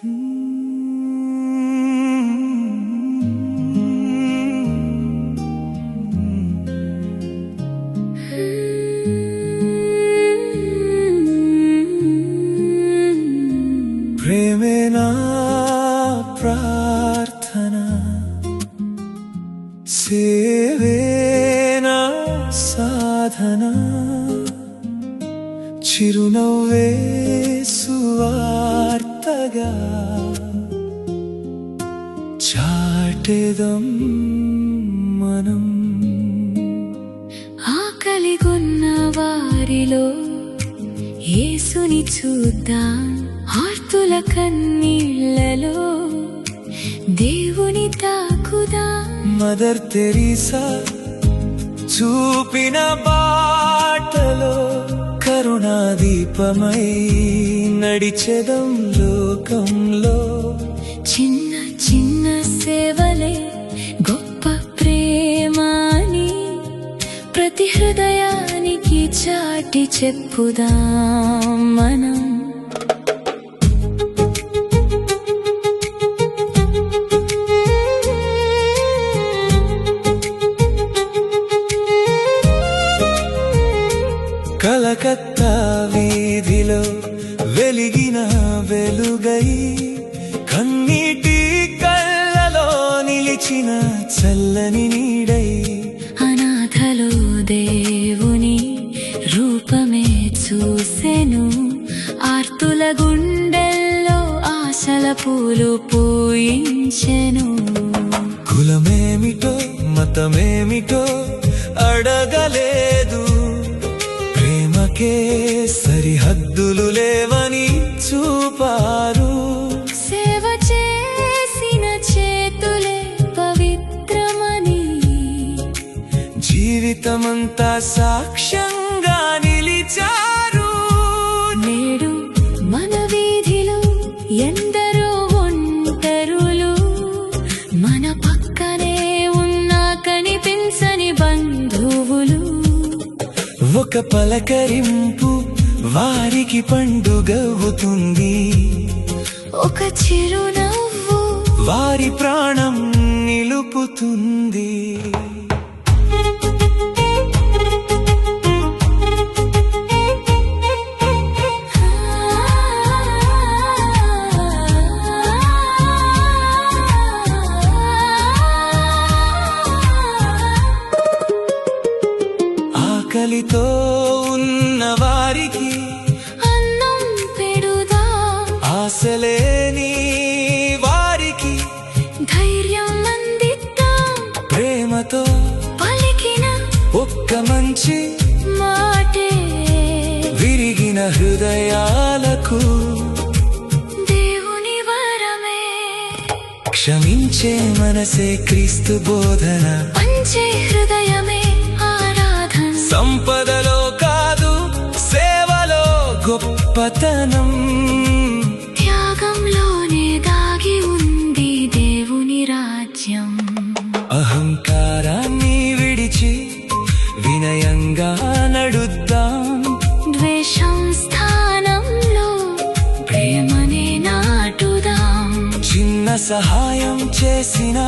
ప్రేమే నా ప్రార్థన, సేవే నా సాధన, చిరునవ్వే సువార్తగా చాటెదం మనం. ఆకలిగొన్న వారిలో యేసుని చూద్దాం, ఆర్తుల కన్నీళ్లలో దేవుని తాకుదాం. మదర్ తెరీసా చూపిన బాటలో కరుణాదీపమై నడిచెదం లోకంలో. చిన్న చిన్న సేవలే గొప్ప ప్రేమాని ప్రతి హృదయానికి చాటి చెప్పుదాం మనం. కలకత్తా వీధిలో వెలిగిన వెలుగై, కన్నీటి కళ్ళలో నిలిచిన చల్లని నీడై, అనాథలో దేవుని రూపమే చూసెను, ఆర్తుల గుండెల్లో ఆశల పూలు పూయించెను. కులమేమిటో మతమేమిటో అడగలేదు, ప్రేమకే సరిహద్దులు లేవని చూపారు. సేవ చేసిన చేతులే పవిత్రమని జీవితమంతా సాక్ష్యంగా నిలిచారు. నేడు మన వీధిలో ఎందరో ఒంటరులు, మన పక్కనే ఉన్నా కనిపించని బంధువులు. ఒక పలకరింపు వారికి పండుగవుతుంది, ఒక చిరునవ్వు వారి ప్రాణం నిలుపుతుంది. ఆకలితో ఉన్న వారికి అన్నం పెడుదా, ఆశలేని వారికి ధైర్యం అందిద్దాం. ప్రేమతో పలికిన ఒక్క మంచి మాటే విరిగిన హృదయాలకు దేవుని వరమే. క్షమించే మనసే క్రీస్తు బోధన, పంచే హృదయమే ఆరాధన. సంపదలో కాదు సేవలో గొప్పతనం, త్యాగంలోనే దాగి ఉంది దేవుని రాజ్యం. అహంకారాన్ని విడిచి వినయంగా నడుద్దాం, ద్వేషం స్థానంలో ప్రేమనే నాటుదాం. చిన్న సహాయం చేసిన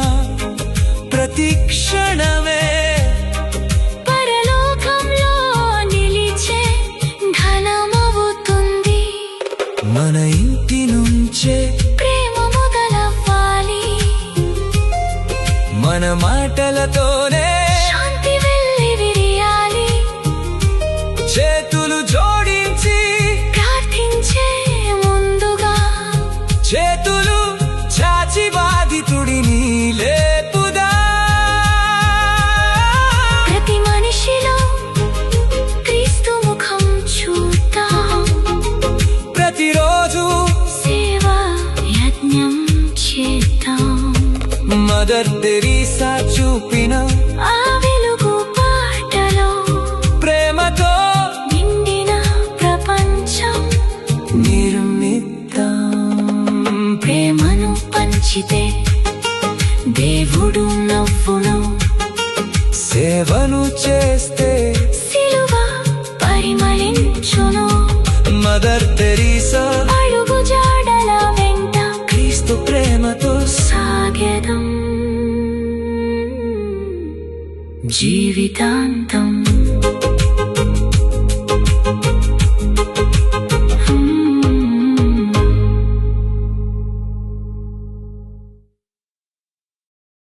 ప్రతి క్షణమే పరలోకంలో నిలిచే ఘనమవుతుంది. మన ఇంటి నుంచే ప్రేమ మొదలవ్వాలి, మన మాటలతోనే శాంతి వెళ్ళి విరియాలి. చేతులు జోడించి ప్రార్థించే ముందుగా చేతులు చాచి బాధితుడిని లేపుదా. ప్రతి మనిషిలో క్రీస్తు ముఖం చూద్దాం, ప్రతిరోజు సేవా యజ్ఞం చేద్దాం. మదర్ తెరీసా చూపిన ఆ వెలుగు పాటలో ప్రేమతో నిండిన ప్రపంచం నిర్మిద్దాం. ప్రేమను పంచితే దేవుడు నవ్వును, సేవను చేస్తే సిలువ పరిమళించును. మదర్ తెరీసా అడుగు జాడల వెంట జీవితాంతం